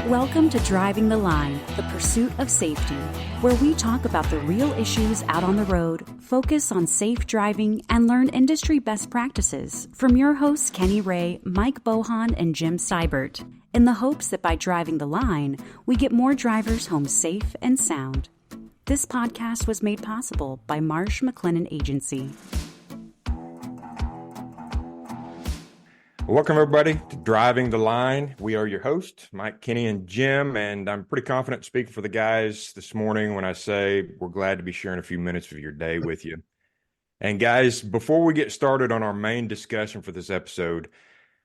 Welcome to Driving the Line, the pursuit of safety, where we talk about the real issues out on the road, focus on safe driving, and learn industry best practices from your hosts Kenny Ray, Mike Bohan, and Jim Seibert, in the hopes that by driving the line, we get more drivers home safe and sound. This podcast was made possible by Marsh McLennan Agency. Welcome, everybody, to Driving the Line. We are your hosts, Mike, Kenny, and Jim, and I'm pretty confident speaking for the guys this morning when I say we're glad to be sharing a few minutes of your day with you. And guys, before we get started on our main discussion for this episode,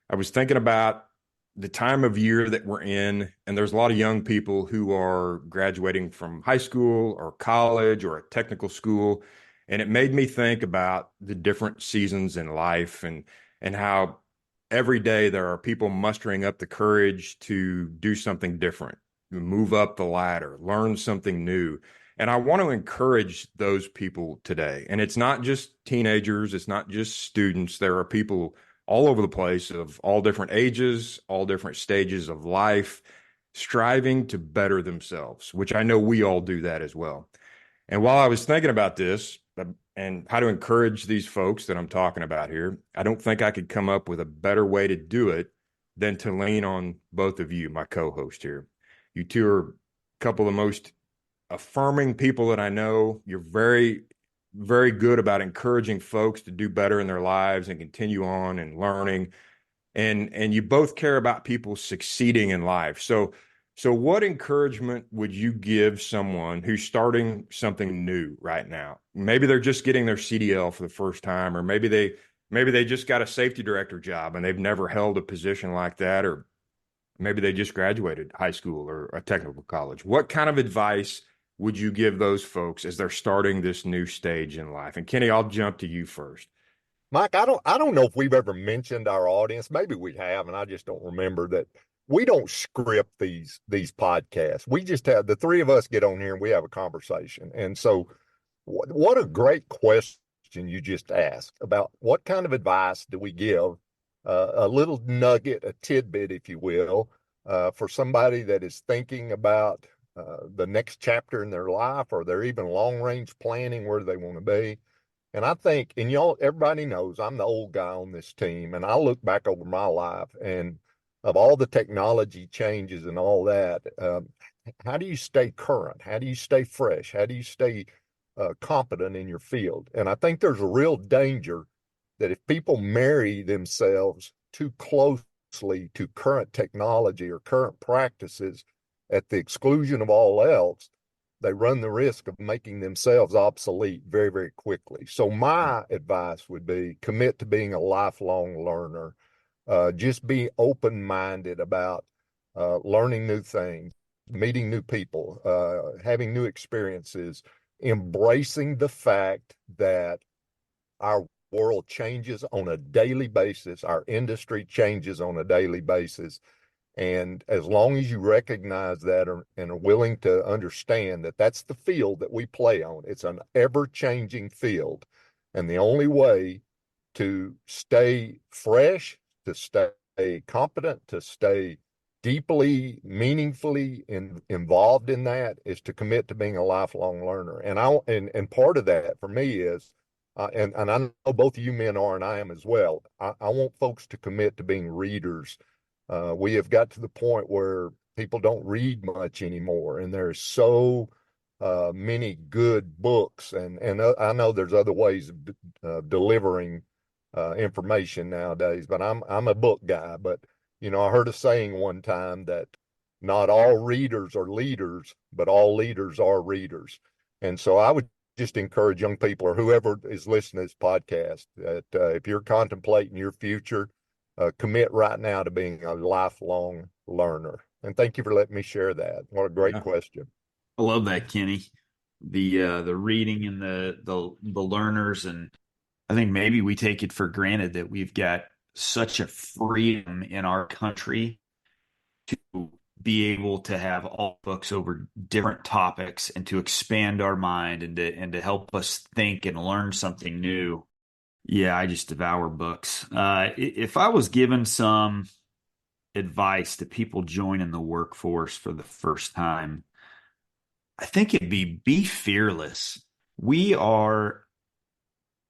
I was thinking about the time of year that we're in, and there's a lot of young people who are graduating from high school or college or a technical school, and it made me think about the different seasons in life and how every day there are people mustering up the courage to do something different, move up the ladder, learn something new. And I want to encourage those people today. And it's not just teenagers, it's not just students. There are people all over the place of all different ages, all different stages of life, striving to better themselves, which I know we all do that as well. And while I was thinking about this, and how to encourage these folks that I'm talking about here, I don't think I could come up with a better way to do it than to lean on both of you, my co-host here. You two are a couple of the most affirming people that I know. You're very, very good about encouraging folks to do better in their lives and continue on and learning. And you both care about people succeeding in life. So what encouragement would you give someone who's starting something new right now? Maybe they're just getting their CDL for the first time, or maybe they just got a safety director job and they've never held a position like that, or maybe they just graduated high school or a technical college. What kind of advice would you give those folks as they're starting this new stage in life? And Kenny, I'll jump to you first. Mike, I don't know if we've ever mentioned our audience. Maybe we have, and I just don't remember that. We don't script these podcasts. We just have the three of us get on here and we have a conversation. And so what a great question you just asked about what kind of advice do we give, a little nugget, a tidbit, if you will, for somebody that is thinking about the next chapter in their life, or they're even long-range planning where they want to be. And I think, and everybody knows I'm the old guy on this team, and I look back over my life and of all the technology changes and all that, how do you stay current? How do you stay fresh? How do you stay competent in your field? And I think there's a real danger that if people marry themselves too closely to current technology or current practices at the exclusion of all else, they run the risk of making themselves obsolete very, very quickly. So my advice would be commit to being a lifelong learner. Just be open-minded about learning new things, meeting new people, having new experiences, embracing the fact that our world changes on a daily basis, our industry changes on a daily basis. And as long as you recognize that and are willing to understand that that's the field that we play on, it's an ever-changing field. And the only way to stay fresh, to stay competent, to stay deeply, meaningfully involved in that is to commit to being a lifelong learner. And part of that for me is, and I know both of you men are, and I am as well, I want folks to commit to being readers. We have got to the point where people don't read much anymore, and there's so many good books, and I know there's other ways of delivering information nowadays, but I'm a book guy. But I heard a saying one time that not all readers are leaders, but all leaders are readers. And so I would just encourage young people, or whoever is listening to this podcast, that if you're contemplating your future, commit right now to being a lifelong learner. And thank you for letting me share that. What a great question. I love that, Kenny. The reading and the learners, and I think maybe we take it for granted that we've got such a freedom in our country to be able to have all books over different topics and to expand our mind and to help us think and learn something new. Yeah, I just devour books. If I was given some advice to people joining the workforce for the first time, I think it'd be fearless. We are,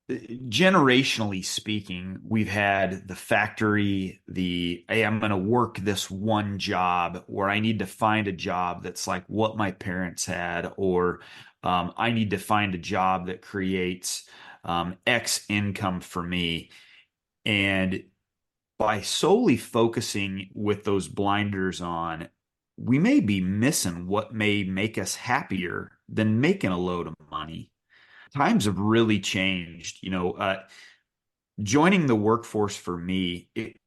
generationally speaking, we've had the factory, hey, I'm going to work this one job, or I need to find a job that's like what my parents had, or I need to find a job that creates X income for me. And by solely focusing with those blinders on, we may be missing what may make us happier than making a load of money. Times have really changed. Joining the workforce for me, it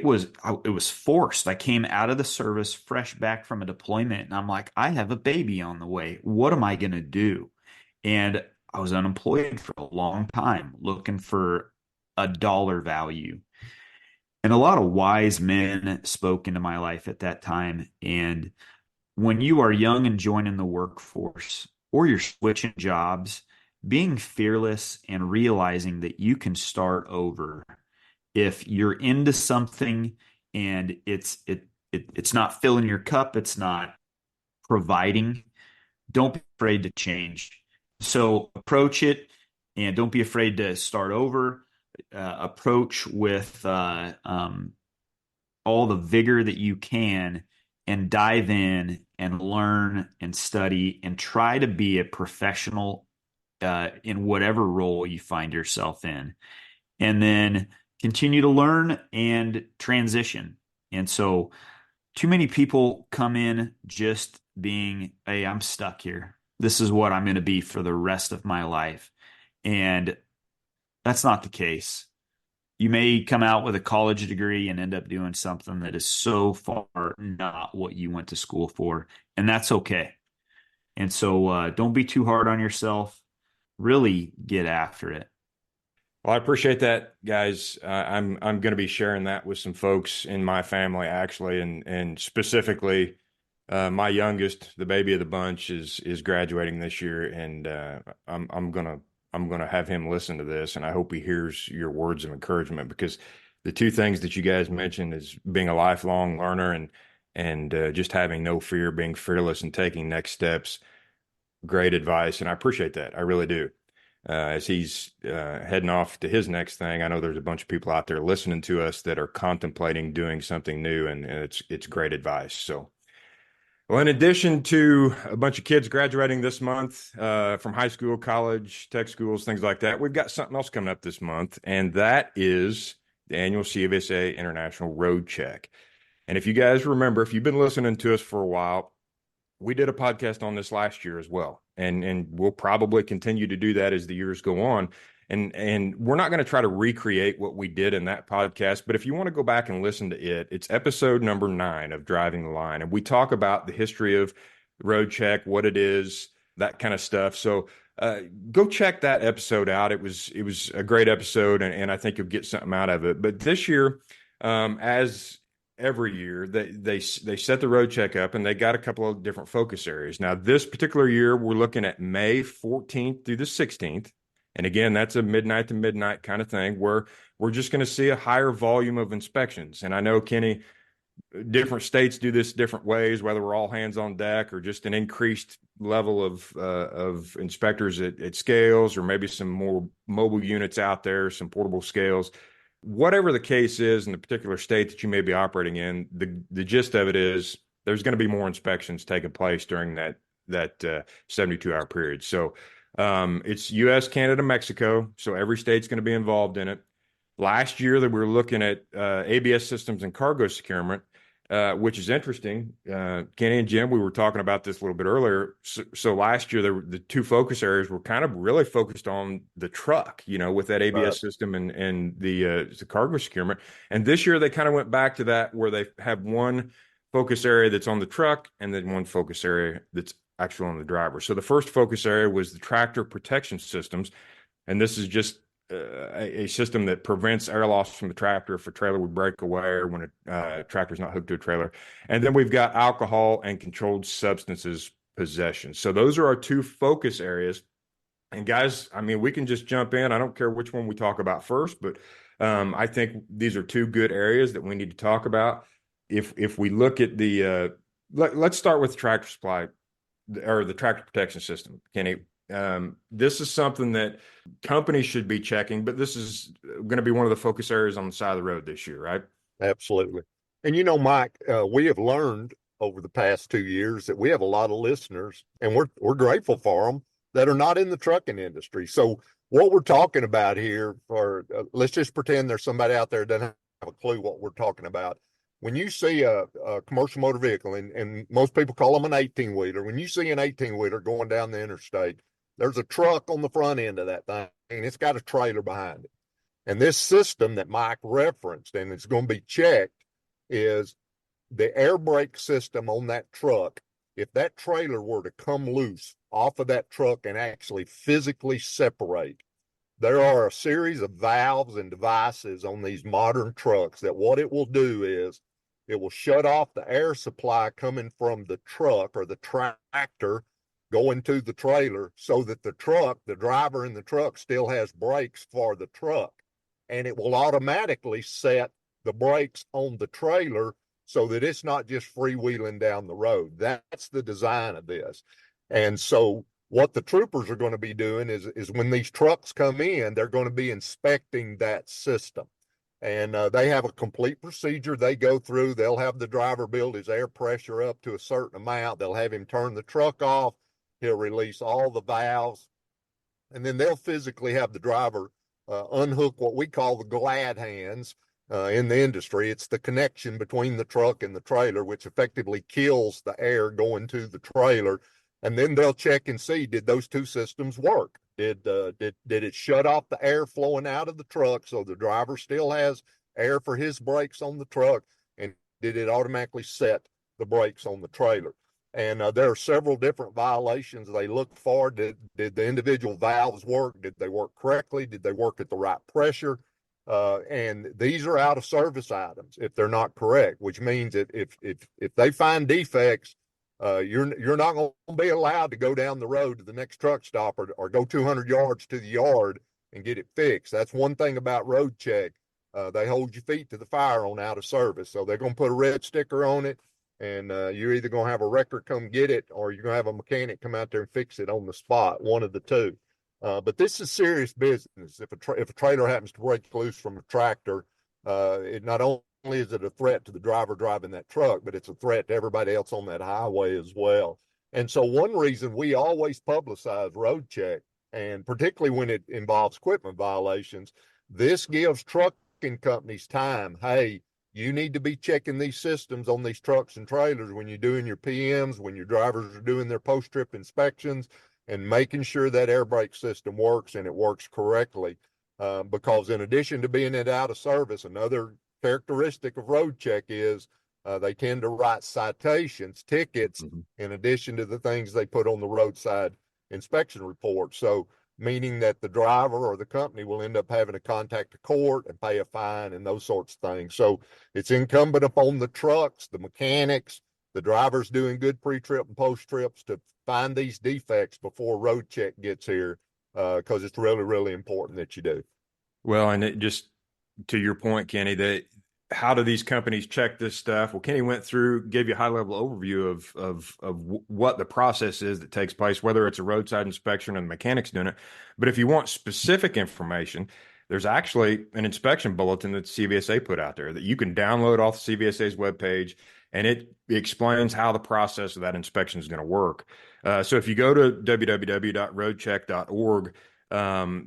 was forced. I came out of the service fresh back from a deployment, and I'm like, I have a baby on the way. What am I going to do? And I was unemployed for a long time, looking for a dollar value. And a lot of wise men spoke into my life at that time. And when you are young and joining the workforce, or you're switching jobs, being fearless and realizing that you can start over. If you're into something and it's not filling your cup, it's not providing, don't be afraid to change. So approach it, and don't be afraid to start over. Approach with all the vigor that you can, and dive in and learn and study and try to be a professional in whatever role you find yourself in. And then continue to learn and transition. And so too many people come in just being, hey, I'm stuck here. This is what I'm going to be for the rest of my life. And that's not the case. You may come out with a college degree and end up doing something that is so far not what you went to school for, and that's okay. And so don't be too hard on yourself. Really get after it. Well, I appreciate that, guys. I'm going to be sharing that with some folks in my family, actually, and specifically, my youngest, the baby of the bunch, is graduating this year, and I'm gonna have him listen to this, and I hope he hears your words of encouragement, because the two things that you guys mentioned is being a lifelong learner and just having no fear, being fearless, and taking next steps. Great advice, and I appreciate that. I really do. As he's heading off to his next thing, I know there's a bunch of people out there listening to us that are contemplating doing something new, and it's great advice. So, well, in addition to a bunch of kids graduating this month from high school, college, tech schools, things like that, we've got something else coming up this month, and that is the annual CVSA International Road Check. And if you guys remember, if you've been listening to us for a while, we did a podcast on this last year as well, and we'll probably continue to do that as the years go on. And we're not going to try to recreate what we did in that podcast, but if you want to go back and listen to it, it's episode number 9 of Driving the Line, and we talk about the history of Road Check, what it is, that kind of stuff. So go check that episode out. It was a great episode, and I think you'll get something out of it. But this year, as every year, they set the road check up, and they got a couple of different focus areas. Now, this particular year, we're looking at May 14th through the 16th. And again, that's a midnight to midnight kind of thing, where we're just going to see a higher volume of inspections. And I know, Kenny, different states do this different ways, whether we're all hands on deck or just an increased level of inspectors at scales, or maybe some more mobile units out there, some portable scales. Whatever the case is in the particular state that you may be operating in, the gist of it is there's going to be more inspections taking place during that 72-hour period. So it's U.S., Canada, Mexico. So every state's going to be involved in it. Last year that we were looking at ABS systems and cargo securement, which is interesting. Kenny and Jim, we were talking about this a little bit earlier. So last year, the two focus areas were kind of really focused on the truck, with that ABS system and the cargo securement. And this year, they kind of went back to that, where they have one focus area that's on the truck, and then one focus area that's actually on the driver. So the first focus area was the tractor protection systems. And this is just a system that prevents air loss from the tractor if a trailer would break away, or when a tractor's not hooked to a trailer. And then we've got alcohol and controlled substances possession. So those are our two focus areas. And guys, I mean, we can just jump in. I don't care which one we talk about first, but I think these are two good areas that we need to talk about. if we look at let's start with tractor supply or the tractor protection system, Kenny. This is something that companies should be checking, but this is going to be one of the focus areas on the side of the road this year, right? Absolutely. And Mike, we have learned over the past 2 years that we have a lot of listeners, and we're grateful for them, that are not in the trucking industry. So what we're talking about here, let's just pretend there's somebody out there that doesn't have a clue what we're talking about. When you see a commercial motor vehicle, and most people call them an 18-wheeler, when you see an 18-wheeler going down the interstate, there's a truck on the front end of that thing, and it's got a trailer behind it. And this system that Mike referenced, and it's going to be checked, is the air brake system on that truck. If that trailer were to come loose off of that truck and actually physically separate, there are a series of valves and devices on these modern trucks that what it will do is it will shut off the air supply coming from the truck or the tractor going to the trailer, so that the driver in the truck still has brakes for the truck. And it will automatically set the brakes on the trailer so that it's not just freewheeling down the road. That's the design of this. And so what the troopers are going to be doing is when these trucks come in, they're going to be inspecting that system. And they have a complete procedure they go through. They'll have the driver build his air pressure up to a certain amount. They'll have him turn the truck off. He'll release all the valves. And then they'll physically have the driver unhook what we call the glad hands in the industry. It's the connection between the truck and the trailer, which effectively kills the air going to the trailer. And then they'll check and see, did those two systems work? Did it shut off the air flowing out of the truck so the driver still has air for his brakes on the truck? And did it automatically set the brakes on the trailer? And there are several different violations they look for. Did the individual valves work? Did they work correctly? Did they work at the right pressure? And these are out of service items if they're not correct, which means that if they find defects, you're not going to be allowed to go down the road to the next truck stop or go 200 yards to the yard and get it fixed. That's one thing about Roadcheck. They hold your feet to the fire on out of service. So they're going to put a red sticker on it, and you're either going to have a wrecker come get it, or you're going to have a mechanic come out there and fix it on the spot, one of the two. But this is serious business. If a trailer happens to break loose from a tractor, it not only is it a threat to the driver driving that truck, but it's a threat to everybody else on that highway as well. And so one reason we always publicize Roadcheck, and particularly when it involves equipment violations, this gives trucking companies time. Hey, you need to be checking these systems on these trucks and trailers when you're doing your PMs, when your drivers are doing their post-trip inspections, and making sure that air brake system works and it works correctly. Because in addition to being it out of service, another characteristic of Roadcheck is they tend to write citations, tickets, in addition to the things they put on the roadside inspection report. So meaning that the driver or the company will end up having to contact the court and pay a fine and those sorts of things. So it's incumbent upon the trucks, the mechanics, the drivers doing good pre-trip and post-trips to find these defects before Roadcheck gets here, because it's really, really important that you do. Well, and it just to your point, Kenny, that how do these companies check this stuff? Well, Kenny went through, gave you a high level overview of what the process is that takes place, whether it's a roadside inspection and the mechanics doing it. But if you want specific information, there's actually an inspection bulletin that CVSA put out there that you can download off the CVSA's webpage, and it explains how the process of that inspection is going to work. So if you go to www.roadcheck.org,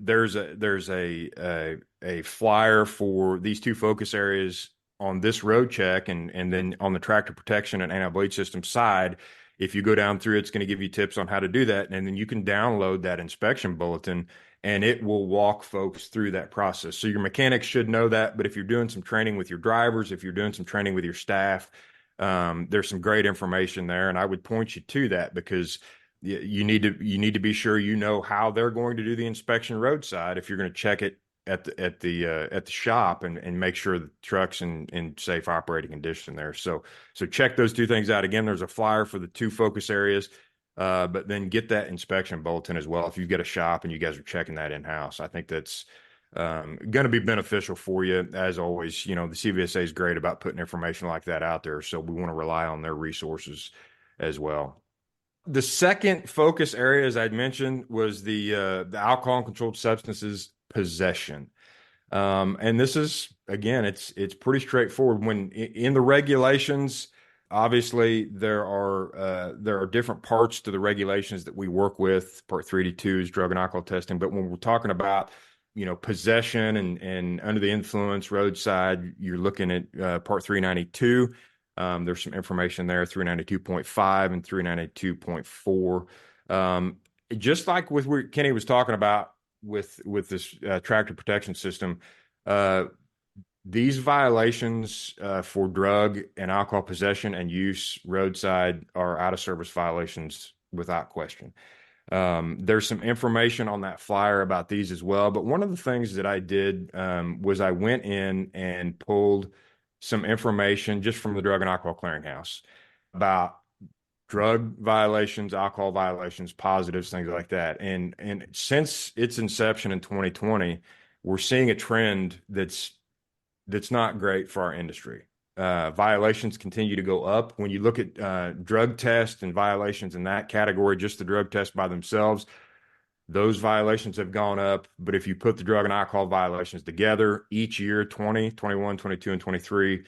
there's a flyer for these two focus areas on this road check, and then on the tractor protection and anti-blade system side, if you go down through, it's going to give you tips on how to do that, and then you can download that inspection bulletin, and it will walk folks through that process. So your mechanics should know that, but if you're doing some training with your drivers, if you're doing some training with your staff, there's some great information there, and I would point you to that, because you need to be sure you know how they're going to do the inspection roadside if you're going to check it at the shop and make sure the truck's in safe operating condition there. So check those two things out. Again, there's a flyer for the two focus areas, but then get that inspection bulletin as well if you've got a shop and you guys are checking that in-house. I think that's going to be beneficial for you. As always, the CVSA is great about putting information like that out there. So we want to rely on their resources as well. The second focus area, as I'd mentioned, was the alcohol and controlled substances possession. And this is, again, it's pretty straightforward. When in the regulations, obviously there are different parts to the regulations that we work with. Part 382 is drug and alcohol testing. But when we're talking about, possession and under the influence roadside, you're looking at Part 392. There's some information there, 392.5 and 392.4. Just like with what Kenny was talking about with this tractor protection system, these violations for drug and alcohol possession and use roadside are out of service violations without question. There's some information on that flyer about these as well. But one of the things that I did was I went in and pulled some information just from the Drug and Alcohol Clearinghouse about drug violations, alcohol violations, positives, things like that. And since its inception in 2020, we're seeing a trend that's not great for our industry. Violations continue to go up. When you look at drug tests and violations in that category, just the drug tests by themselves, those violations have gone up. But if you put the drug and alcohol violations together each year, 20, 21, 22, and 23,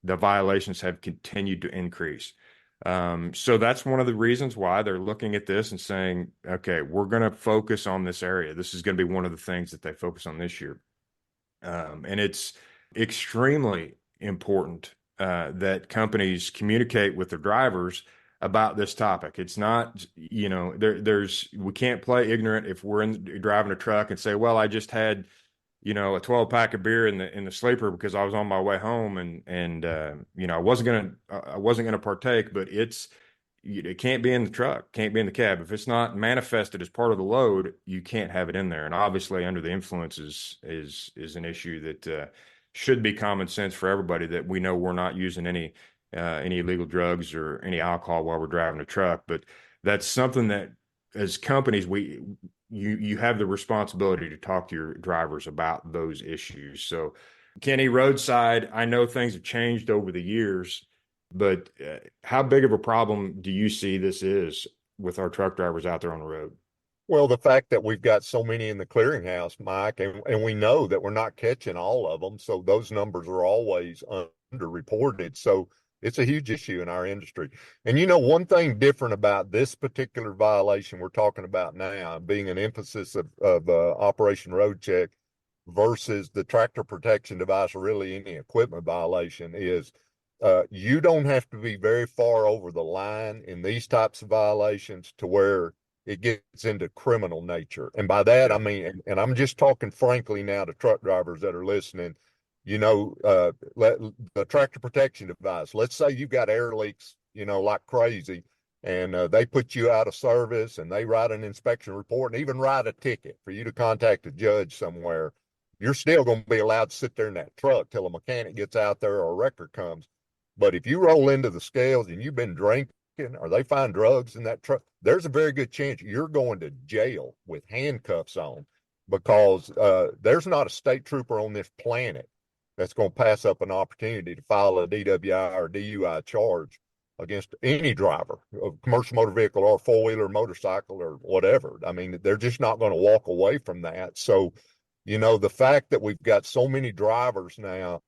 the violations have continued to increase. So that's one of the reasons why they're looking at this and saying, okay, we're going to focus on this area. This is going to be one of the things that they focus on this year. And it's extremely important that companies communicate with their drivers about this topic. It's not, we can't play ignorant if we're driving a truck and say, well, I just had, a 12-pack of beer in the sleeper because I was on my way home and I wasn't gonna partake, but it can't be in the truck, can't be in the cab. If it's not manifested as part of the load, you can't have it in there. And obviously under the influence is an issue that should be common sense for everybody, that we know we're not using any illegal drugs or any alcohol while we're driving a truck. But that's something that as companies, you have the responsibility to talk to your drivers about those issues. So Kenny, roadside, I know things have changed over the years, but how big of a problem do you see this is with our truck drivers out there on the road? Well, the fact that we've got so many in the clearinghouse, Mike, and we know that we're not catching all of them. So those numbers are always underreported. So it's a huge issue in our industry. And one thing different about this particular violation we're talking about now, being an emphasis of Operation Roadcheck versus the tractor protection device, or really any equipment violation, is you don't have to be very far over the line in these types of violations to where it gets into criminal nature. And by that, I mean, and I'm just talking frankly now to truck drivers that are listening, the tractor protection device, let's say you've got air leaks, like crazy, and they put you out of service and they write an inspection report and even write a ticket for you to contact a judge somewhere. You're still going to be allowed to sit there in that truck till a mechanic gets out there or a wrecker comes. But if you roll into the scales and you've been drinking, or they find drugs in that truck, there's a very good chance you're going to jail with handcuffs on, because there's not a state trooper on this planet that's going to pass up an opportunity to file a DWI or DUI charge against any driver of commercial motor vehicle or four-wheeler motorcycle or whatever. I mean, they're just not going to walk away from that. So, the fact that we've got so many drivers now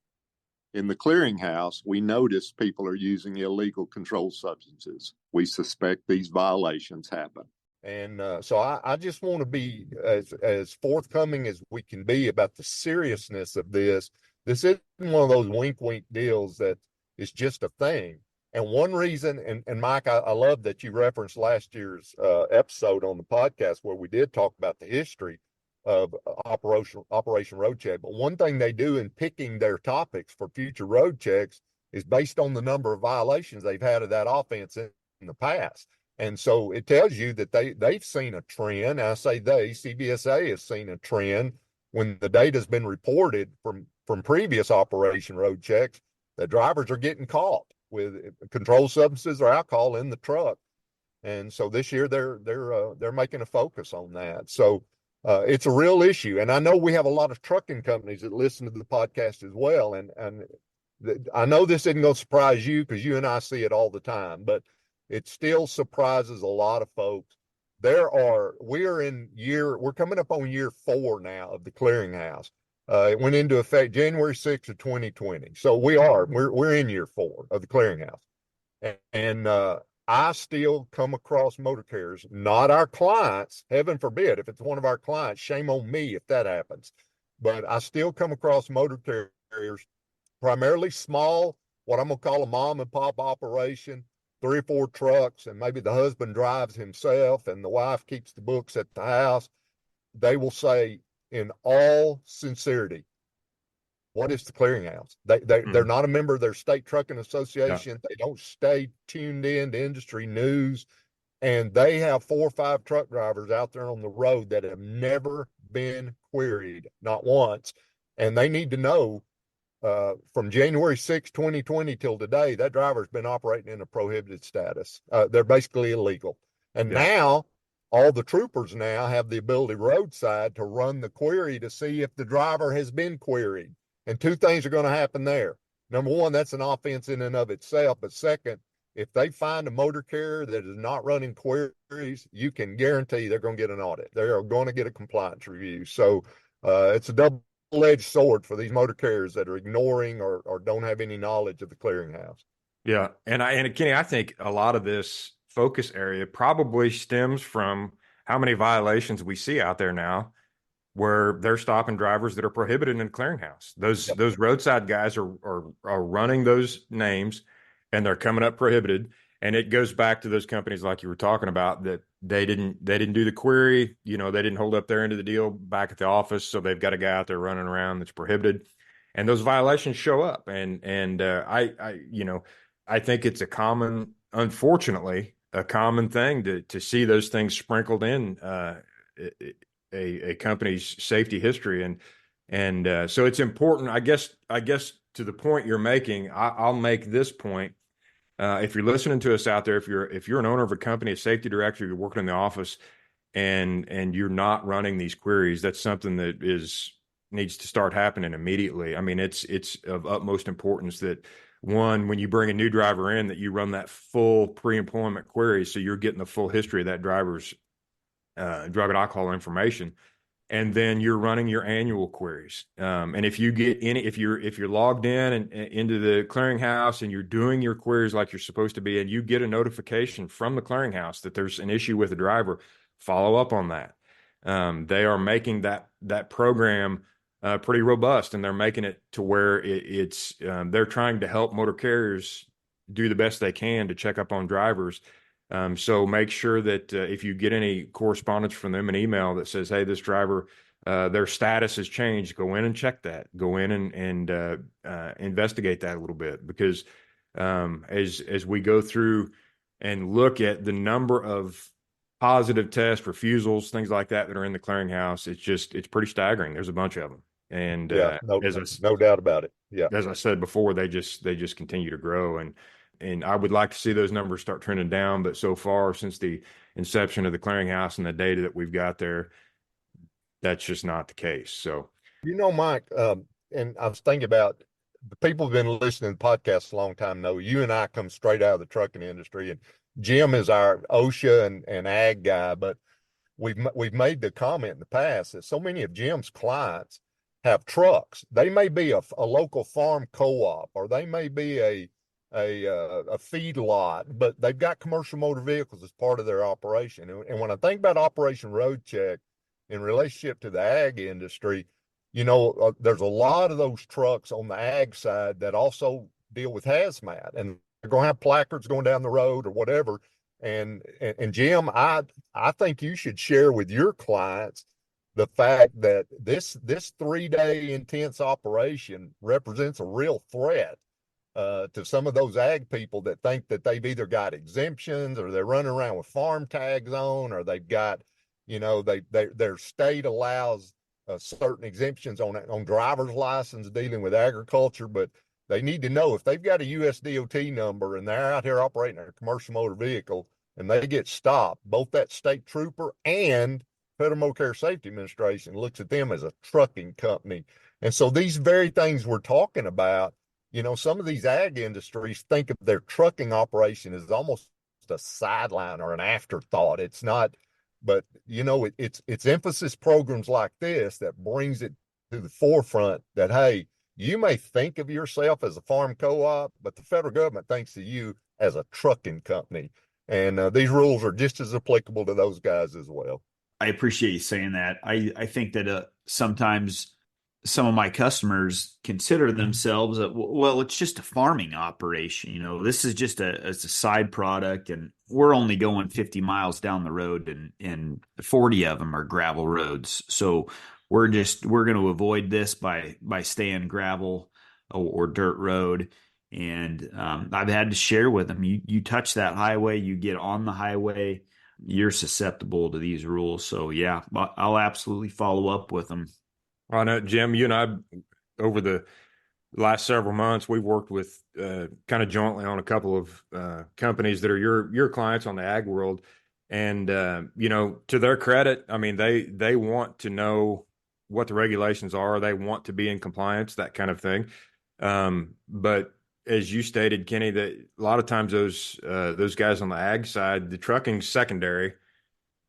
in the clearinghouse, we notice people are using illegal controlled substances. We suspect these violations happen. And so I just want to be as forthcoming as we can be about the seriousness of this. This isn't one of those wink deals that is just a thing. And one reason, and Mike, I love that you referenced last year's episode on the podcast where we did talk about the history of Operation Roadcheck. But one thing they do in picking their topics for future road checks is based on the number of violations they've had of that offense in the past. And so it tells you that they've seen a trend. I say CVSA has seen a trend when the data has been reported from previous Operation Roadchecks that drivers are getting caught with controlled substances or alcohol in the truck. And so this year they're making a focus on that. So It's a real issue. And I know we have a lot of trucking companies that listen to the podcast as well. And I know this isn't going to surprise you because you and I see it all the time, but it still surprises a lot of folks. We're coming up on year 4 now of the clearinghouse. It went into effect January 6th of 2020. So we're in year 4 of the clearinghouse. And I still come across motor carriers, not our clients, heaven forbid. If it's one of our clients, shame on me if that happens. But I still come across motor carriers, primarily small, what I'm going to call a mom and pop operation, 3 or 4 trucks, and maybe the husband drives himself and the wife keeps the books at the house. They will say, in all sincerity, what is the clearinghouse? They're not a member of their state trucking association. Yeah. They don't stay tuned in to industry news. And they have 4 or 5 truck drivers out there on the road that have never been queried, not once. And they need to know from January 6, 2020 till today, that driver's been operating in a prohibited status. They're basically illegal. And now all the troopers now have the ability roadside to run the query to see if the driver has been queried. And 2 things are going to happen there. Number one, that's an offense in and of itself. But second, if they find a motor carrier that is not running queries, you can guarantee they're going to get an audit. They are going to get a compliance review. So it's a double-edged sword for these motor carriers that are ignoring or don't have any knowledge of the clearinghouse. Yeah. And Kenny, I think a lot of this focus area probably stems from how many violations we see out there now, where they're stopping drivers that are prohibited in the clearinghouse. Those roadside guys are running those names, and they're coming up prohibited. And it goes back to those companies like you were talking about, that they didn't do the query. They didn't hold up their end of the deal back at the office, so they've got a guy out there running around that's prohibited, and those violations show up. And I think it's unfortunately a common thing to see those things sprinkled in a company's safety history. And so it's important, I guess to the point you're making, I'll make this point. If you're listening to us out there, if you're an owner of a company, a safety director, you're working in the office, and you're not running these queries, that's something that needs to start happening immediately. I mean, it's of utmost importance that, one, when you bring a new driver in, that you run that full pre-employment query, so you're getting the full history of that driver's drug and alcohol information, and then you're running your annual queries. And if you're logged in and into the clearinghouse and you're doing your queries like you're supposed to be, and you get a notification from the clearinghouse that there's an issue with a driver, follow up on that. They are making that program pretty robust, and they're making it to where they're trying to help motor carriers do the best they can to check up on drivers. So make sure that if you get any correspondence from them, an email that says, hey, this driver, their status has changed, go in and check that. Go in and investigate that a little bit, because as we go through and look at the number of positive test refusals, things like that are in the clearinghouse, it's pretty staggering. There's a bunch of them. And no doubt about it. Yeah. As I said before, they just continue to grow. And I would like to see those numbers start trending down. But so far, since the inception of the clearinghouse and the data that we've got there, that's just not the case. So, Mike, and I was thinking about the people who've been listening to the podcast a long time know you and I come straight out of the trucking industry, and Jim is our OSHA and ag guy. But we've made the comment in the past that so many of Jim's clients have trucks. They may be a local farm co-op, or they may be a feed lot, but they've got commercial motor vehicles as part of their operation. And when I think about Operation Roadcheck in relationship to the ag industry, there's a lot of those trucks on the ag side that also deal with hazmat, and they're going to have placards going down the road or whatever. And Jim, I think you should share with your clients the fact that this 3-day intense operation represents a real threat to some of those ag people that think that they've either got exemptions, or they're running around with farm tags on, or they've got, their state allows certain exemptions on driver's license dealing with agriculture. But they need to know, if they've got a USDOT number and they're out here operating a commercial motor vehicle and they get stopped, both that state trooper and Federal Motor Carrier Safety Administration looks at them as a trucking company. And so these very things we're talking about, some of these ag industries think of their trucking operation as almost a sideline or an afterthought. It's not, but it's emphasis programs like this that brings it to the forefront that, hey, you may think of yourself as a farm co-op, but the federal government thinks of you as a trucking company. And these rules are just as applicable to those guys as well. I appreciate you saying that. I think that sometimes some of my customers consider themselves, well, it's just a farming operation. This is just a side product, and we're only going 50 miles down the road, and 40 of them are gravel roads. So we're going to avoid this by staying gravel or dirt road. And I've had to share with them, you touch that highway, you get on the highway, you're susceptible to these rules. So yeah, I'll absolutely follow up with them. I know, Jim, you and I, over the last several months, we've worked with kind of jointly on a couple of companies that are your clients on the ag world. And, to their credit, I mean, they want to know what the regulations are. They want to be in compliance, that kind of thing. But as you stated, Kenny, that a lot of times those guys on the ag side, the trucking's secondary,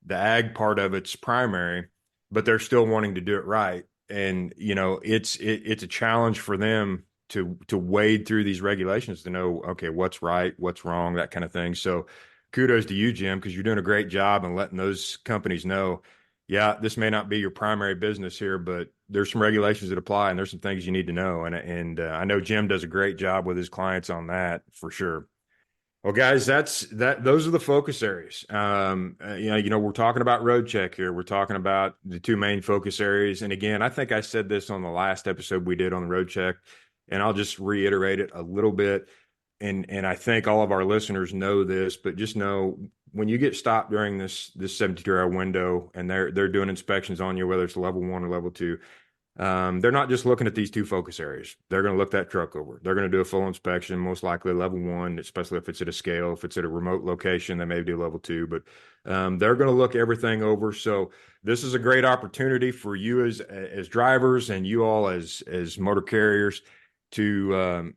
the ag part of it's primary, but they're still wanting to do it right. And, it's a challenge for them to wade through these regulations to know, okay, what's right, what's wrong, that kind of thing. So kudos to you, Jim, because you're doing a great job in letting those companies know, yeah, this may not be your primary business here, but there's some regulations that apply and there's some things you need to know. And I know Jim does a great job with his clients on that for sure. Well, guys, those are the focus areas. We're talking about Roadcheck here. We're talking about the two main focus areas. And again, I think I said this on the last episode we did on the Roadcheck, and I'll just reiterate it a little bit. And I think all of our listeners know this, but just know when you get stopped during this 72-hour window and they're doing inspections on you, whether it's level 1 or level 2, they're not just looking at these two focus areas. They're going to look that truck over. They're going to do a full inspection, most likely level 1, especially if it's at a scale. If it's at a remote location, they may do level 2, but they're going to look everything over. So this is a great opportunity for you as drivers and you all as motor carriers to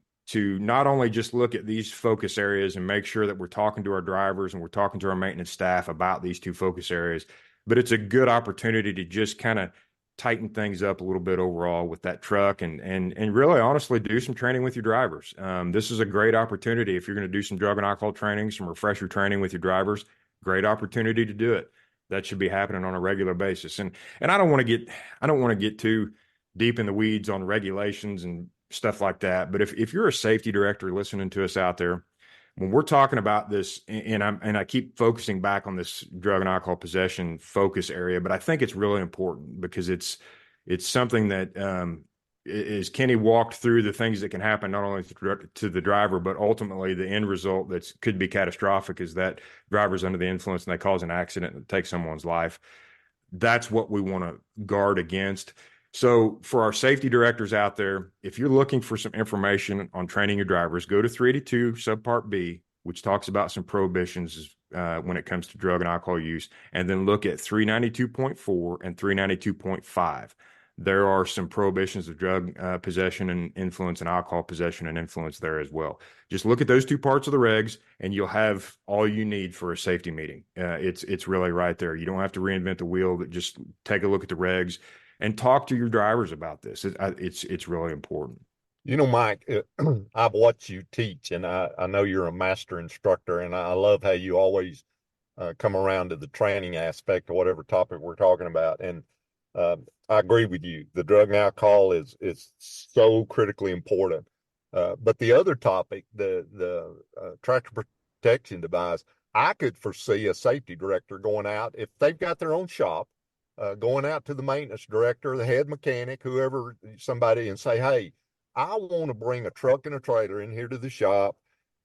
not only just look at these focus areas and make sure that we're talking to our drivers and we're talking to our maintenance staff about these two focus areas, but it's a good opportunity to just kind of tighten things up a little bit overall with that truck and really honestly do some training with your drivers. This is a great opportunity. If you're going to do some drug and alcohol training, some refresher training with your drivers, great opportunity to do it. That should be happening on a regular basis. And I don't want to get too deep in the weeds on regulations and stuff like that. But if you're a safety director listening to us out there, when we're talking about this, and I keep focusing back on this drug and alcohol possession focus area, but I think it's really important because it's something that as Kenny walked through the things that can happen not only to the driver, but ultimately the end result that could be catastrophic is that driver's under the influence and they cause an accident that takes someone's life. That's what we want to guard against. So for our safety directors out there, if you're looking for some information on training your drivers, go to 382 subpart B, which talks about some prohibitions when it comes to drug and alcohol use, and then look at 392.4 and 392.5. There are some prohibitions of drug possession and influence and alcohol possession and influence there as well. Just look at those two parts of the regs and you'll have all you need for a safety meeting. It's really right there. You don't have to reinvent the wheel, but just take a look at the regs and talk to your drivers about this. It's really important. Mike, I've watched you teach, and I know you're a master instructor, and I love how you always come around to the training aspect of whatever topic we're talking about. And I agree with you. The drug and alcohol is so critically important. But the other topic, the tractor protection device, I could foresee a safety director going out, if they've got their own shop, going out to the maintenance director, the head mechanic, whoever, somebody, and say, hey, I want to bring a truck and a trailer in here to the shop,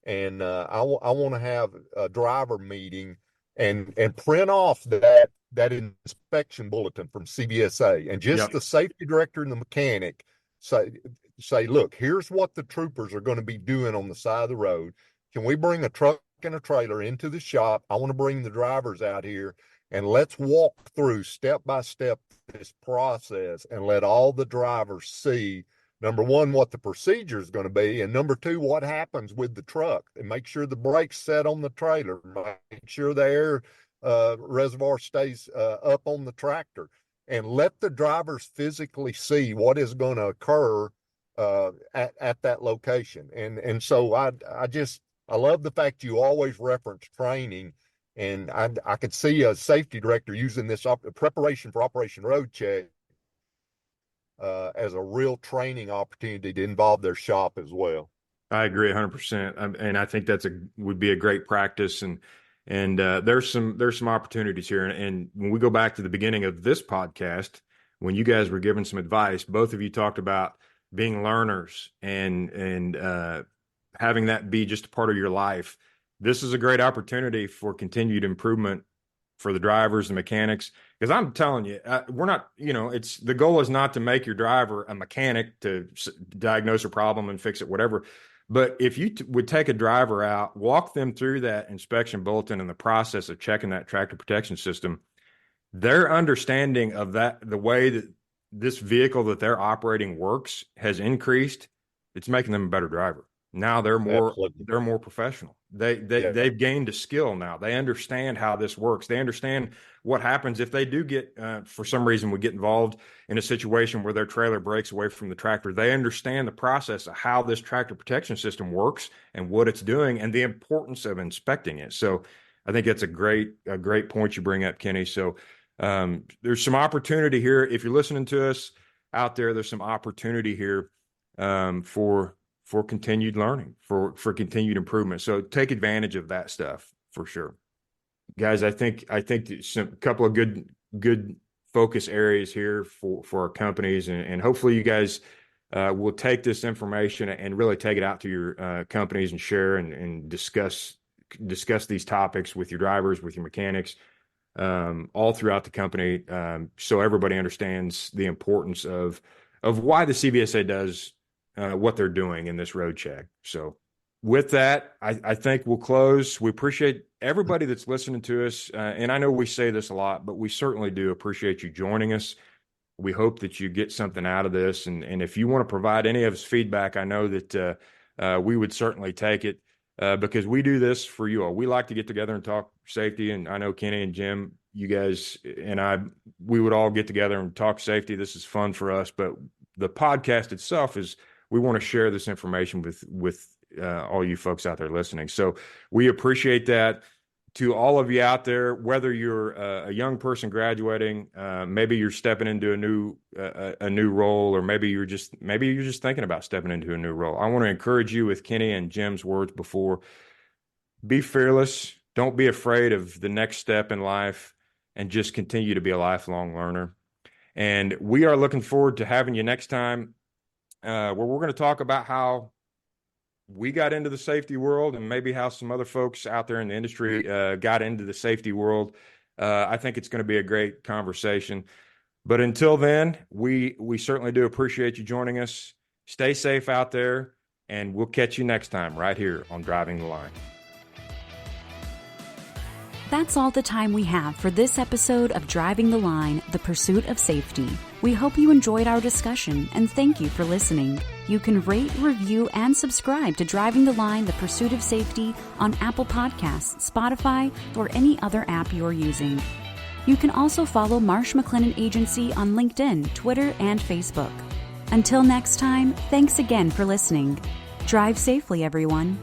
and I want to have a driver meeting and print off that inspection bulletin from CVSA, and just the safety director and the mechanic say, look, here's what the troopers are going to be doing on the side of the road. Can we bring a truck and a trailer into the shop? I want to bring the drivers out here And let's walk through step by step this process and let all the drivers see, number one, what the procedure is going to be, and number two, what happens with the truck, and make sure the brakes set on the trailer, make sure the air reservoir stays up on the tractor, and let the drivers physically see what is going to occur at that location. And so I love the fact you always reference training. And I could see a safety director using this preparation for Operation Roadcheck as a real training opportunity to involve their shop as well. I agree 100%. And I think would be a great practice. And there's some opportunities here. And when we go back to the beginning of this podcast, when you guys were giving some advice, both of you talked about being learners and having that be just a part of your life. This is a great opportunity for continued improvement for the drivers and mechanics. Because I'm telling you, we're not, the goal is not to make your driver a mechanic to diagnose a problem and fix it, whatever. But if you would take a driver out, walk them through that inspection bulletin and the process of checking that tractor protection system, their understanding of that, the way that this vehicle that they're operating works has increased. It's making them a better driver. Now they're more professional. They've gained a skill now. They understand how this works. They understand what happens if they do get, for some reason, would get involved in a situation where their trailer breaks away from the tractor. They understand the process of how this tractor protection system works and what it's doing and the importance of inspecting it. So I think that's a great point you bring up, Kenny. So there's some opportunity here. If you're listening to us out there, there's some opportunity here for continued learning, for continued improvement. So take advantage of that stuff for sure. Guys, I think a couple of good focus areas here for our companies, and hopefully you guys will take this information and really take it out to your companies and share and discuss these topics with your drivers, with your mechanics, all throughout the company, so everybody understands the importance of why the CVSA does what they're doing in this road check. So with that, I think we'll close. We appreciate everybody that's listening to us. And I know we say this a lot, but we certainly do appreciate you joining us. We hope that you get something out of this. And if you want to provide any of us feedback, I know that we would certainly take it because we do this for you all. We like to get together and talk safety. And I know Kenny and Jim, you guys and we would all get together and talk safety. This is fun for us. But the podcast itself we want to share this information with all you folks out there listening. So we appreciate that. To all of you out there, whether you're a young person graduating, maybe you're stepping into a new role, or maybe you're just thinking about stepping into a new role, I want to encourage you with Kenny and Jim's words before. Be fearless. Don't be afraid of the next step in life, and just continue to be a lifelong learner. And we are looking forward to having you next time, where we're going to talk about how we got into the safety world and maybe how some other folks out there in the industry got into the safety world. I think it's going to be a great conversation. But until then, we certainly do appreciate you joining us. Stay safe out there, and we'll catch you next time right here on Driving the Line. That's all the time we have for this episode of Driving the Line, the Pursuit of Safety. We hope you enjoyed our discussion, and thank you for listening. You can rate, review, and subscribe to Driving the Line, the Pursuit of Safety on Apple Podcasts, Spotify, or any other app you're using. You can also follow Marsh McLennan Agency on LinkedIn, Twitter, and Facebook. Until next time, thanks again for listening. Drive safely, everyone.